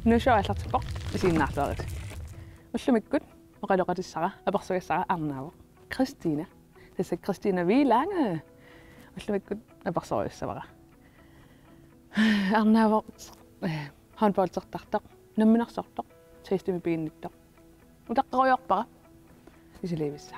нусуаллартиппоқ исииннаарлуарит уллумиккут оқалоқатиссара аперсугассара арнаава Кристина тасса Кристина Виланге уллумиккут аперсориуссавара арнаава ханболтертартақ намминерсортоқ таистими пиинниттоқ утаққаруйорпара исилиивисса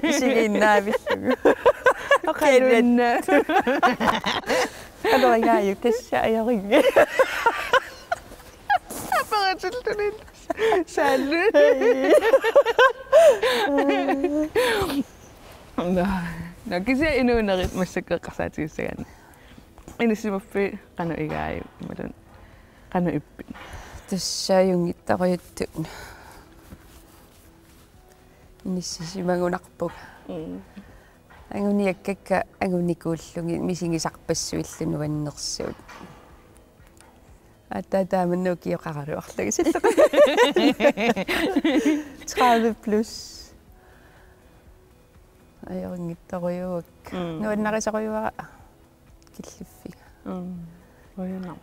Isiginnaavilluu oqalunna alorigaayuk tassaajaringa апаратултунин саллу на кися инуунерит массаккеққарсаатигиссагана инисимаффи қану игааю малун қану иппи тассааюнгиттариутту ниссисимагунарпуг ангуниаккакка агуникууллуги мисигисарпассуиллуну аннерсуут ататааманнуу киоқаралуарлуги силлеқ 30 плюс аёрингиттаруйуак нуаннарисаруйуара киллиффига оюна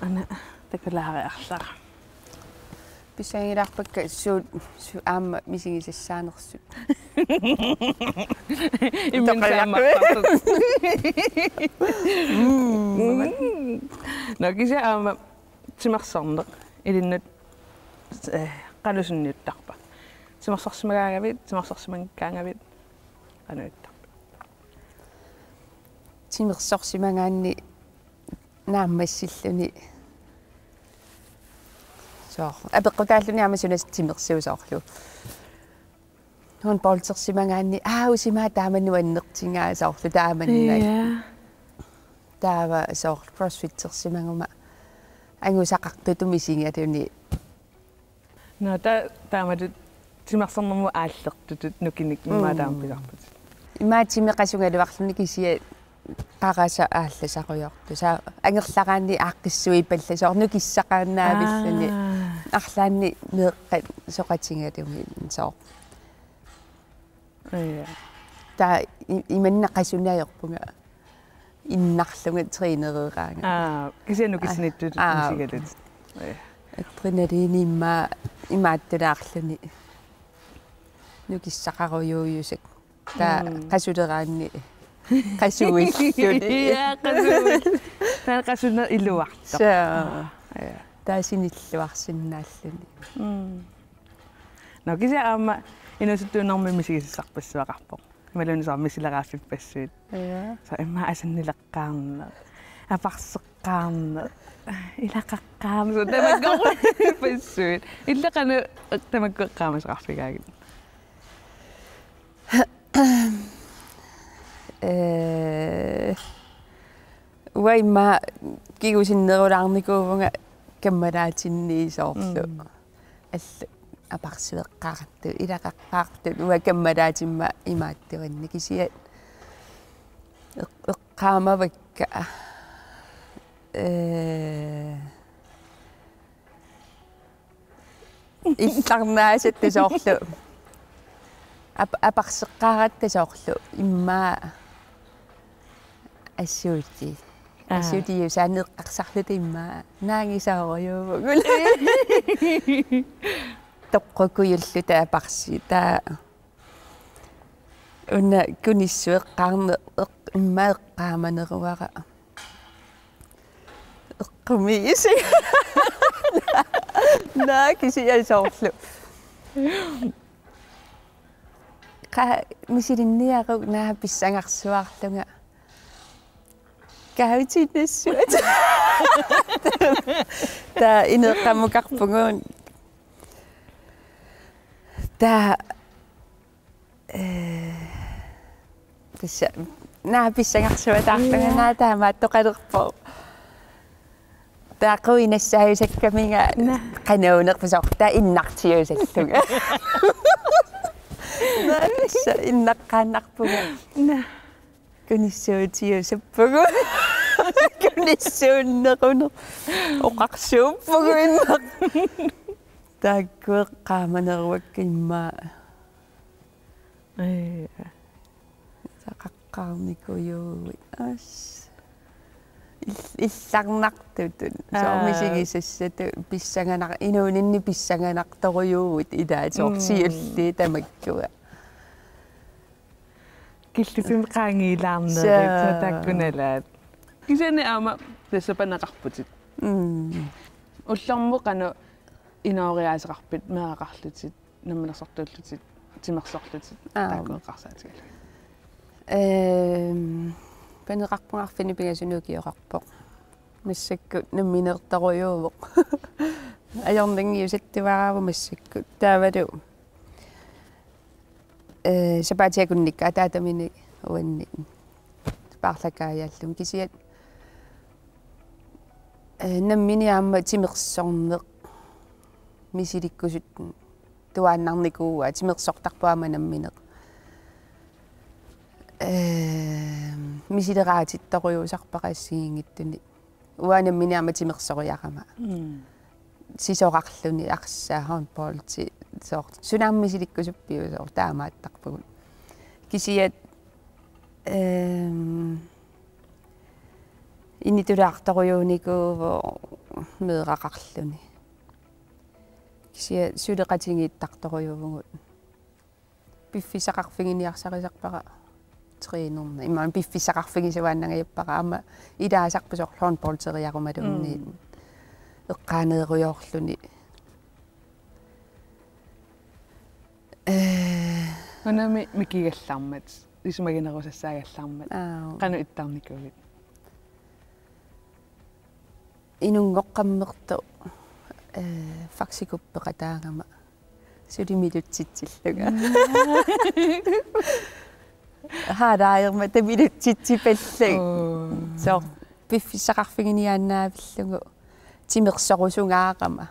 ана такалаариарлара писангилаарпакка суу аама мисигисассаанерсут имментааммартут накиса аама тимерсарнеқ илиннут қалусунниуттарпа тимерсарсимагаагавит тимерсарсимангкаангавит ануиттарпа тимерсарсимагаанни нааммассиллуни соо апеққутааллуни амасунас тимерсиусоорлу хон болтерсимагаанни усимаа тааманнуаннертингаасоорлу тааманнай таава соор кроссфиттерсимагума ангусақартуту мисингатуни ната тааматут тимерсарнэрму ааллертутут нукиник имаа таампиларпут имаатимеқасунгалуарлуни кисия параса аалласаруйорту саа ангерлараанни ааққиссуи палласоорну киссақааннаавиллани арлаанни меэққат соқатингалуми соо та иманнақасунаайорпунга иннарлунга тринерераанга кисиану кисниттут мисигалут тринерини имааттунаарлуни нукиссақаруйуйусак та қасулераанни qasuilluni qasuil taan qasuna illuarta taasinilluarsinnaalluni no kisa aama inusuttuunermi misigisissarpassuaqarpoq imalunisaarmisileraaffippassuut sa imma asannileqqaarne aparseqqaarne ilaqaqqaarne so tamakkorpassuut illeqanu tamakkeqqaamasaqarfigaagit уайма кигусиннерулаарникуувнга каммалаатинниисоорлу алла апарсиеққаарту илақаққаарту уа каммалаатимма имааттуанни кисия эққаамавакка илларнаасаттасоорлу апарсеққааратасоорлу иммаа ассуути юсаанеэққарсарлута иммаа наангисааруйуугул тоққукуйуллута апарси таа уна куниссуэққарне имма эққааманеруара эққумигиси наа кисиасоорлу ка мисилинниару наа писсангарсуарлунга каутиннассуат та инеққамукарпугуун та писса наа писсангарсуатаарлунга наа таамааттоқалерпо таақуинассааюсаккаминга канаунерпусоо та иннартиусаллуга наа писса иннаққааннарпуга на куниссуутиусаппугу куниссууннеруну оқарсууппугу иннақ тааккуэққааманеруаккимма сақаққарникуйууи ас илларнартутун соормисигисассату писсаганар инуунинни писсаганарторюуит илаатоорсиулли тамаккуа киллутим qaangiilaarnerit таккуналаат кисани аама тассапанеқарпутит уллэрму қану инаориаасеқарпит меақарлутит намминерсортууллутит тимерсорлутит таккуэққарсаатигала панеқарпунгарфини пигасунуукиоқарпоқ массакку намминерторюувоқ ajorningiusattuaravu massakku taavalu сапаатиакунникка атаатамини уанни парлакааяаллум кисиат наммини аама тимерсорнеқ мисиликкусут туааннарникууа тимерсортарпаама намминеқ мисилераатитторюусарпақассигингиттуни уанаммини аама тимерсориарама сисоқарлуни арсаа хонполти сорт сунаармисиликкусуппиусоор таамааттарпагун кисиат инитулаарторюуникууво меэрақарлуни кисиат сулеқатингииттарторюувгут пиффисақарфигиниарсарисарпара тринерна имаан пиффисақарфигисуааннагаяппара аама илаасарпусоор хонполтериарумалунниит эққаанееруйоорлуни анами микигаллармат исумагинерусассаагаллармат қану иттарникугит инунгоққаммерто факсикуппеқатаагама сулимилутситсиллуга хаадаайерма тамилутситсипаллаг соо пиффисақарфигиниааннаавиллугу тимерсорусунгаарама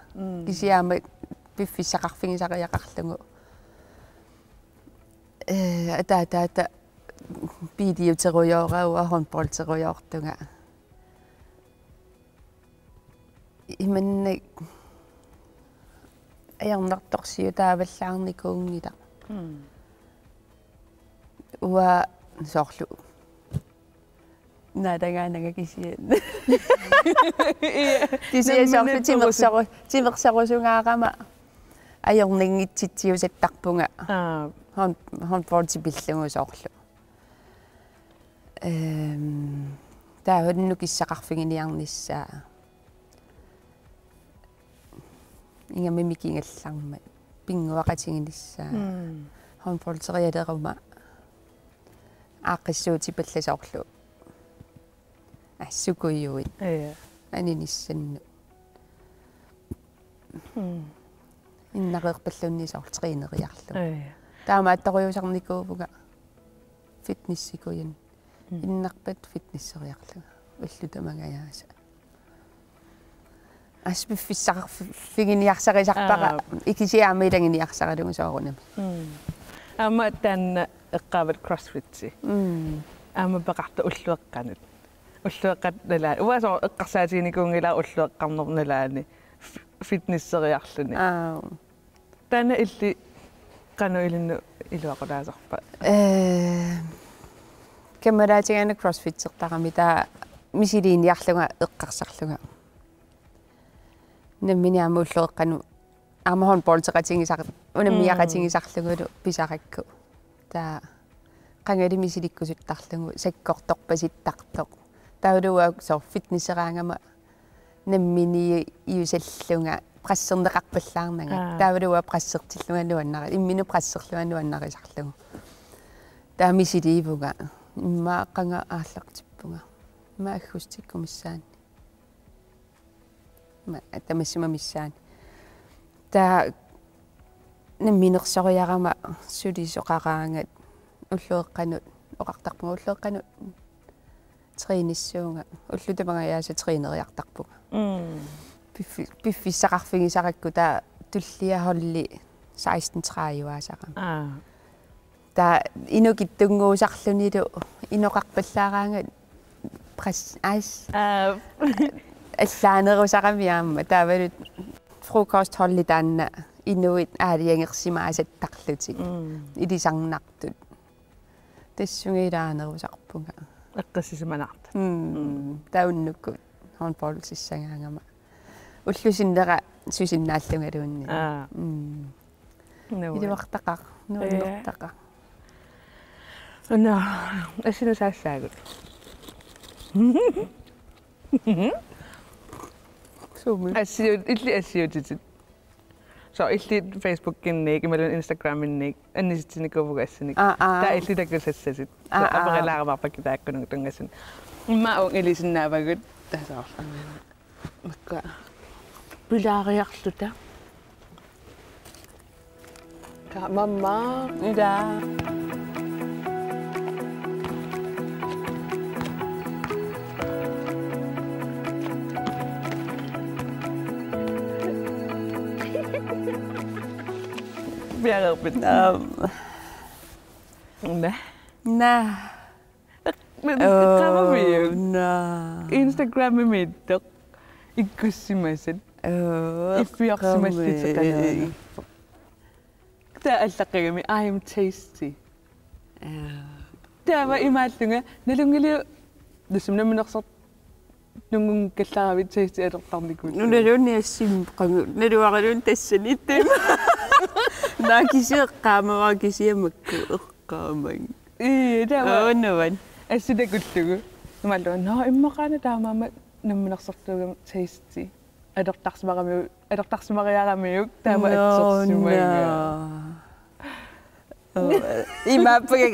кисиаама пиффисақарфигисариақарлугу атаатаата видеотеруйоорауа хонполтеруйоортунга иманна аярнарторсиу тааваллаарникуунгила уа соорлу надагаанага кисиа кисиа соорлу тимерсорусунгаарама аярнингитситсиусаттарпунга хонполти соорлу тааванну киссақарфигиниарниссаа ингами микингалларма пингуақатингиниссаа хонполтериалерума ааққиссуути палласоорлу ассукуйуит аниниссанну иннақеқпаллуннисоортринериарлу таамааттаруйусарникуувуга фитнессикуян иннарпат фитнессериарлуга уллутамагаяаса аспиффиссақарфигиниарсарисарпара икисиаамилангиниарсаралугу соорунами аама таанна эққаават кроссфитси аама пеқарта уллуэққанут уллуэққат налаа уасоо эққарсаатигникуунгилаа уллуэққарнерналаани фитнессериарлуни таана илли кану илинну илуақулаасарпа камераатигана кроссфитсертарами таа мисилииниарлуга эққарсарлуга намминиама уллуэққану аамахон болтеқатингисар унаммиақатингисарлугулу писаракку таа qangari misilikkusuttarlugu sakkortorpasittaqtoq tauluak sor fitnesseraangama nammini iusallunga qassernеқарпаллаарнага таавалуа прассертиллугалуаннара иммину прассерлугалуаннарисарлугу таамисиливуга иммааққанга ааллартиппунга ма аггустиккумиссаани ма тамассимамиссаани та намминерсориарама сулисоқараангат уллуэққанут оқартарпуга уллуэққанут триниссуунга уллутамагаяаса тринериартарпуга пиффиссақарфигисаракку та туллиахолли 16-30 та инукиттунгуусарлунилу иноқарпаллаараангат пресс айс аллаанерусарамиаама таавалут фрукост холли таанна инуит аалиангерсимаасаттарлутик илисарнартут тассугилаанерусарпунга эққиссиманарта тауннукку хорнполсиссагаангама уллусиннера сусиннааллунгалуунни илуартақар нууннертақар асинусаассаагут сумми ассиутитит so illi Facebook-innik imallun Instagram-innik annisitinikuvugassanik ta illi takkusassassit aperilaarmarpakki taakkunung tungassan imma uung ilisinnaavagut tasaorlangaana makka pilaariarluta ka mamma ida Bjergarbet. Nah. Kommer vi jo. Nah. Instagram med dog. Ikkusimasen. Ifjorsimasen så kan der er altså med I am tasty. Der var i maltunga. Nalungili. Det som nemlig nok så nogle kalder tasty er der tamlikun. Nu er det jo næsten når du var rundt det lidt. Nakisiqaama kisiamakkueqqaamang tawa onnuan assitakuttugu numallu no immaqaana taamaama namminersortuugam tasty adortarsimariaramiuk taama atsorsimaga imappak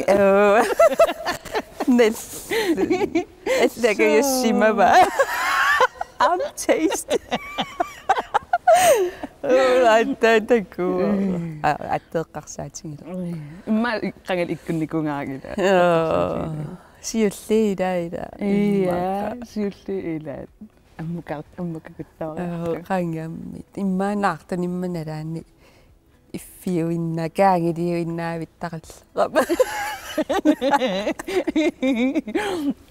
nes allakayassimava I'm tasty аттаатакку аттеэккарсаатингила имма qangal ikkunnikungaagila сиуллиилаила сиулли илаат аммукагуттавара qangamмит иммаанаартан имманалаани иффиуинна каангилиуиннаавиттараллерап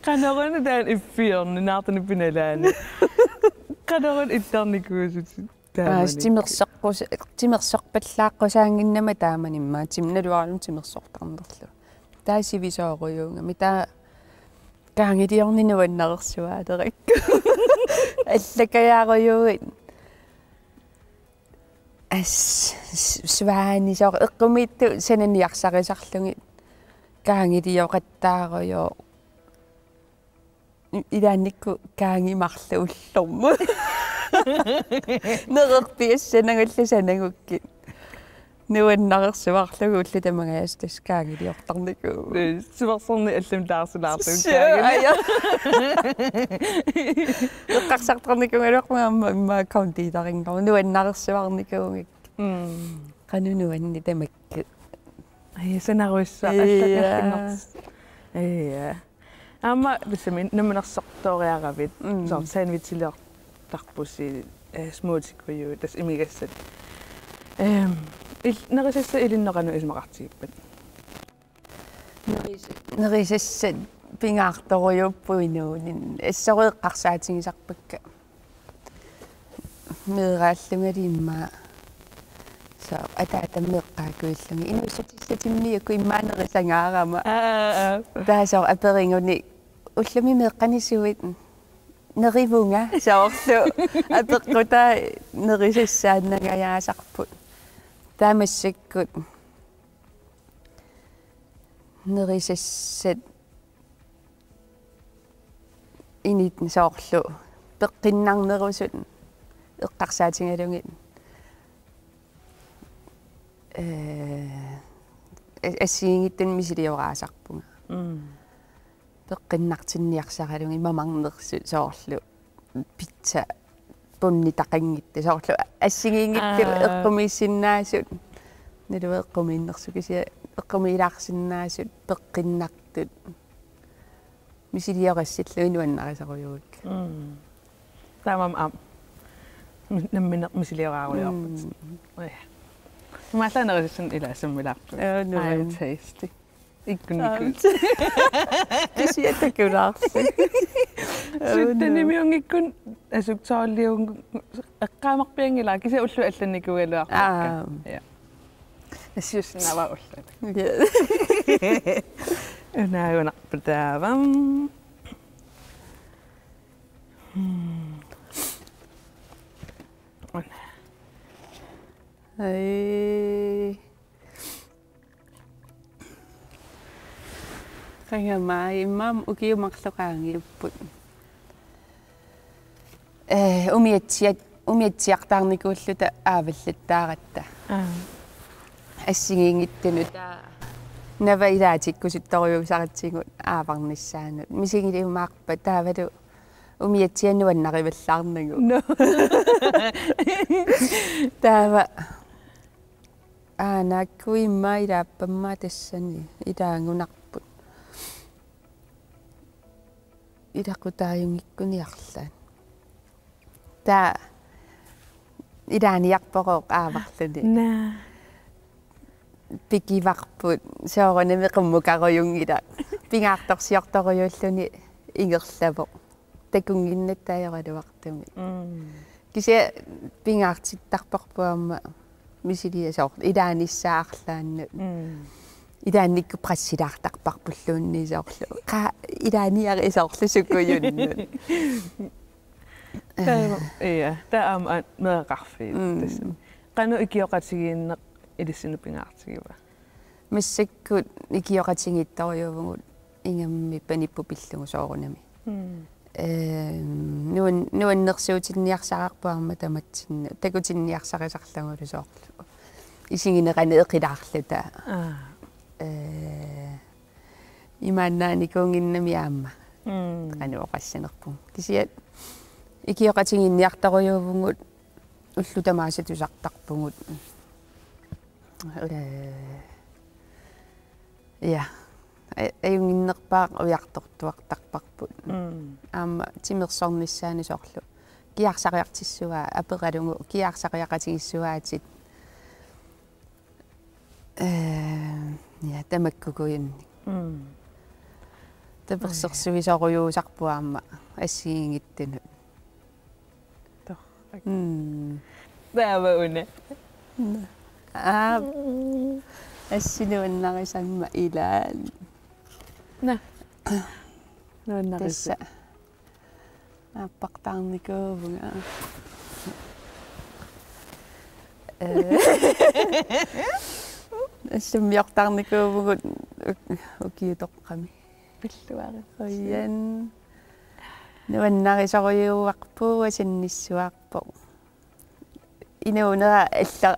канарана таан иффиорни наартани пиналаани канаран иттарникуусут тимерсорпаллааққусаангиннама тааманимма тимналуаралум тимерсортарнерлу таасивисооруйуунга мита каангилиорнинуаннерсуаалеракку аллакаяаруйуит сваани соо эққумитту сананиарсарисарлугит каангилиоқаттааруйоо илаанникку каангимарлу уллорму нерерпиассанагалласанагукки нуаннарерсуарлугу уллутамагаяс таскаангилиортарнику суварсорни аллам таарсулаарту эққарсартарникунгалуақмаама имма аккаунтиитарингор нуаннарерсуарникуугик канунуанни тамакку санаруисса аллаккиннерс ама бисамин намнерсорториаравит соо санвитилер тарпуси смуутиккуйу тас имигассат нерисасса илиннерану исмақартигиппат нерисассат пингаарторуйуппуинуунин ассориэққарсаатигисарпакка меэрааллунгалимма са атаатаммеэққаакуиллунги инуссатиллатиммиакку иммаанерисангаарама таасоо аперингуни уллуми меэққанисуит нерivunga саорлу апеққута нерисассааннагаяасарпут таамассаккут nerissassat initn soorlu peqqinnarnerusut eqqarsaatingalungit ассигингиттан мисилиораасарпунга пеққиннартинниарсаралунги мамарнерсу соорлу питса пунни тақингитта соорлу ассигингитту эққумииссиннаасут налуэ эққумииннерсукисиа эққумиилаарсиннаасут пеққиннартут мисилиорассиллуи нуаннарисаруйуик таамам ам намминеқ мисилиорааруйорпут малланерисун илаасаммилаарпу ай tasty иккуникут кисиатакулаарси суттанимиунгиккун асуктааллиун эққаамарпиангила кися уллу алланникугалуарпакка я ассиуснава улла наагунарпутаавам ай кайамаа имам укиумарлоqaangiupput умиатсиартаарникууллута ааваллаттааратта ассигингиттану таа наваилаатиккусутторюусаратсигут ааварниссаанут мисигилиумаарпа таавалу умиатсианнуаннариваллаарнагу таава накуиммаилааппамма тассани илаангунарпут илакутааюнгиккуниарлаан таа илааниарпороо ааварлуни на пикиварпут соорнамеқуммукаруйунгила пингаарторсиорторуйуллуни ингерлаво такунгиннаттаажоралуартуми кися пингаартиттарпарпуамма мисилиасоор илааниссаарлаанну илааникку прассилаартарпарпуллууннисоорлу қа илааниарисоорлусуккуйунну таам мерақарфи тассам кану икиоқатигииннеқ илиссину пингаартигива массаккут икиоқатингитторюувгут ингамми паниппу пиллугу соорунами нуаннерсуутинниарсаарпуарма таматсинна такутинниарсарисарлагулу соорлу исигинеқане эқилаарлута имааннааникуунгиннами аама кануоқассанерпу кисиат икиоқатингинниарторюувгут уллутамаасатусартарпугут я аюнгиннерпаа уяртортуартарпарпут аама тимерсорниссаани соорлу киарсариартиссуаа апералугу киарсариақатигиссуаатит я тамаккукуйунни таперсерсуисоруйуусарпуаама ассигингиттанут таава уна ассинуаннарисамма илаан на нуаннариса аппартаарникуувнга ассуммиортаарникуувгут укиутоққами пиллуари оян нуаннарисоруйууарпуу асинниссуарпо инуунера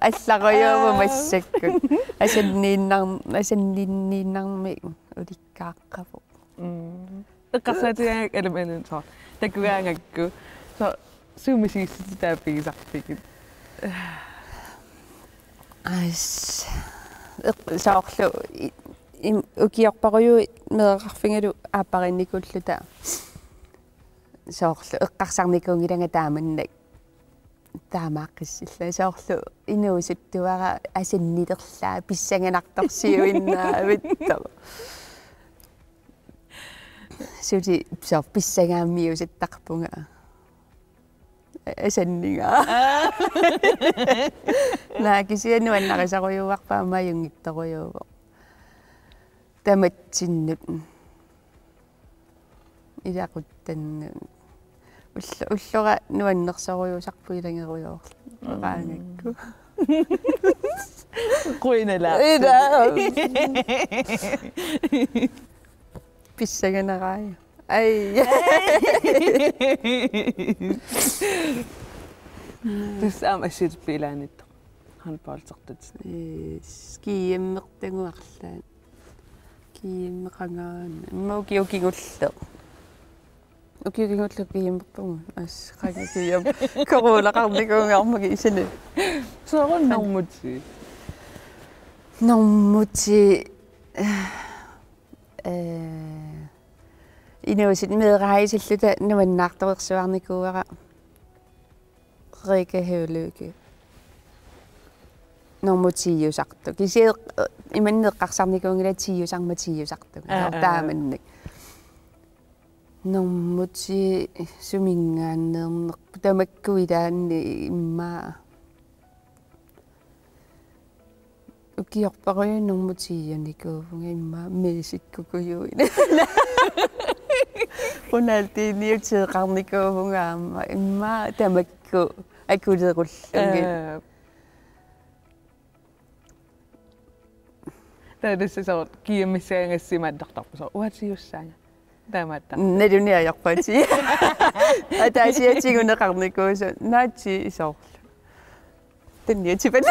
алларуйуува массаккут асанниннарми уликкааққаву эққарсаатигаак аламанун соо такугаангакку со суумисигисситааппигисарпигит соорлу укиорпаруйу мереқарфингалу ааппаринникуллута соорлу эққарсарникуунгиланга тааманнак таамааққиссилла соорлу инуусуттуара асиннилерлаа писсанганарторсиуиннаа виттер сути соо писсагааммиусаттарпунга асаннига наакисианнуаннарисаруйууарпаама юнгитторуйууго таматсиннут илақуттанну уллура нуаннерсоруйуусарпу илангеруйоорлу qaangakku Queenella. Ida. Pissaganaqaaya. Ai. Tisam asit pilaanit. Han palsartat. Skiimmertanguarlaan. Kiimmeqangaan. Maukiukigullu. Ukiukigullu kiimmertungu. As qagakiyam. Korulaqarnikuungaarmagi isane. Soorun normutsi. Normutsi inuusit meeqaaisilluta nuannaartoriqsuarnikuuara Rikke Høvløkke. Normutiusartu. Kisi imanneqqarsarnikuungila tiusarmatiusartu. Taamannik. Normuti sumingaanneernerpu tamakkuilaanni immaa. Ukiorparuyu normutiiannikuufunga immaa meesikkukuyuina. Unaltiiniutiiqarnikuufungaamma immaa tamakku akuleerullungit. Tässä se on kiimissäängassimaddartarpu so uatsiussaanga taamatta naluniajorpati ataasiatigunneqarnikuusu naatsi isoorlu tanniatipan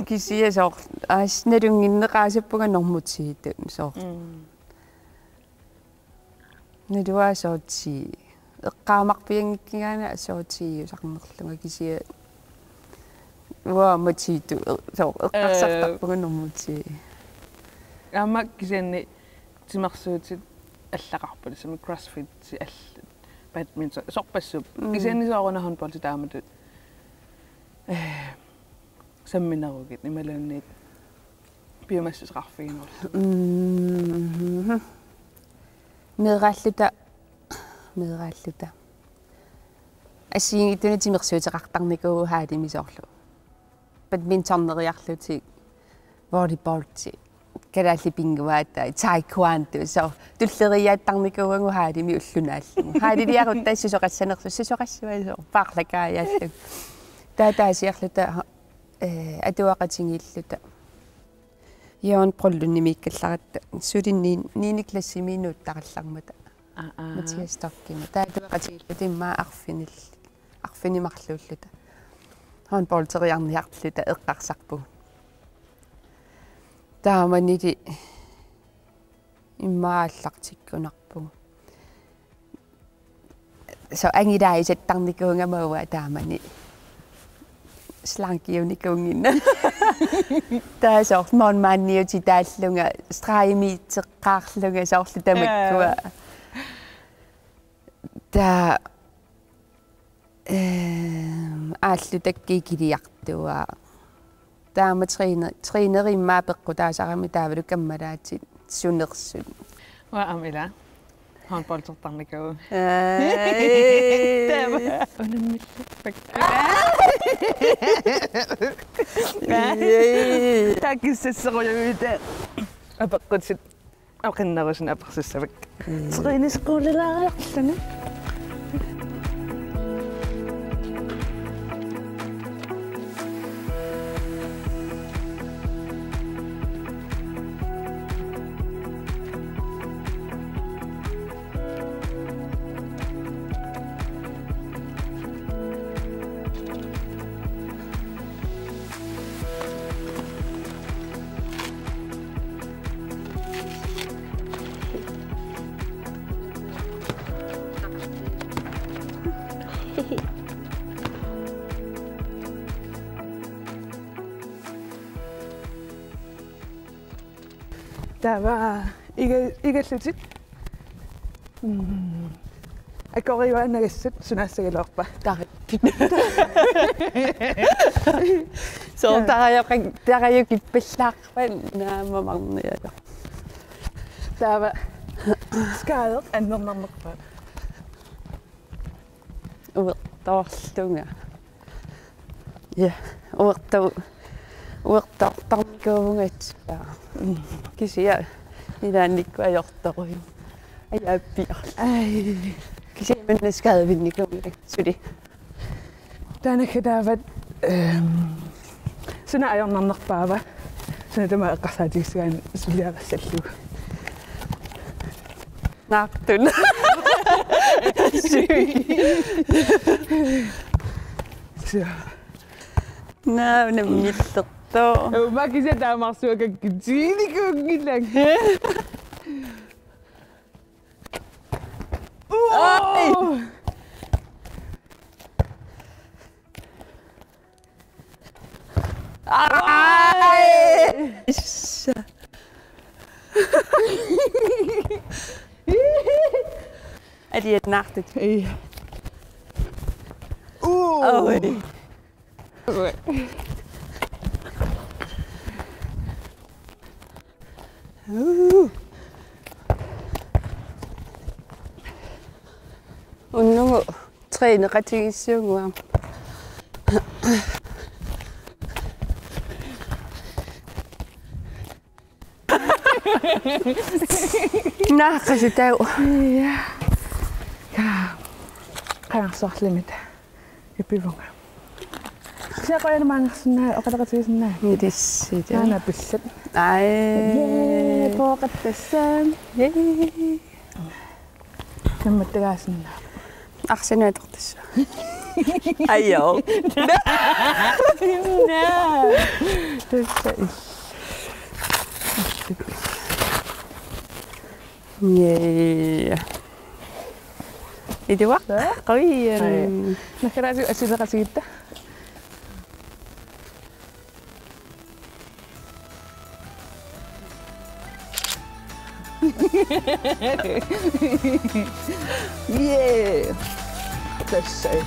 kisiasoor nalunginneqaasappuga normutiitun soor naluaasootsi eqqaamarpiangikkigaana asootiiusarnerlunga kisia matiitu so eqqarsartarpuga normutsi amma kisianni timersuutit allaqarput sami crossfit si all badminton sorpassup kisianni soorunahun polti taamatut samminerugit imaluunniit biomassisqarfiginerlu meeraalluta ассиингиттуна тимерсуутеқартарникуу хаалимисоорлу badmintonнериарлути волейболти калаалли пингуаата таеквондо со туллериааттарникуугу хаалими уллунааллу хаалилиарут тассусоқассанерсу сисоқассуасоо паарлакааяаллу таатаасиарлута атуақатингииллута Jørgen Brøllund Mikkellarata sudinni 9. klassiminuuttaqallarmata Mathias Stokkima taatuaqatiilluti immaa arfinimarluulluta han bolteriarniartluta eqqarsarpu taamaniti immaallartikkunarpu so angidaisattarnikuungamauwa taamani slankiunikungina taasor monmanniuti taallunga straimiitteqqaarlunga soorlu tamakkua ta aallutakkiikiliartua taama trainerimmaa peqqu taasarami taavalu kammalaati sunersun wa amila han poltertarnikuu takissasserujuuta apeqqutsit aqinnerusna apersissavak trinisquulalaarluni Tava igallutit akoriuannagassat sunaassagaloorpa so tarayukippallаарpan naamamarniaga tava skaader annernernerpa uertorlunga ja uertortarnikuungat kisia ilaannikku ajortoruju ajaappiar ai kisia mannaskaadvinnikumi suli Tänä ketävät sinä ajan nannarpaava. Sinä tämä qasaatiisiaan suliaqassallugu. Naaqtun. Nää mittertoo. Mä kisin tää marsuaka kitsini kungillang. Ai. Ai. Er det et nachtet? Ei. Oi. Unungu træne rigtig sjovt. Nah, kasi tayo. Ja. Qaarsorlimit. Ipivunga. Siapa yang mangasna oqataqatigisna? Midis. Ana pisset. Ai. Poqattassan. Nammatagaasna. Arsenaatortassa. Ayo. Yeah. Itu wak قوية. Nakaraasi asidaqasigitta. Yeah. That's safe.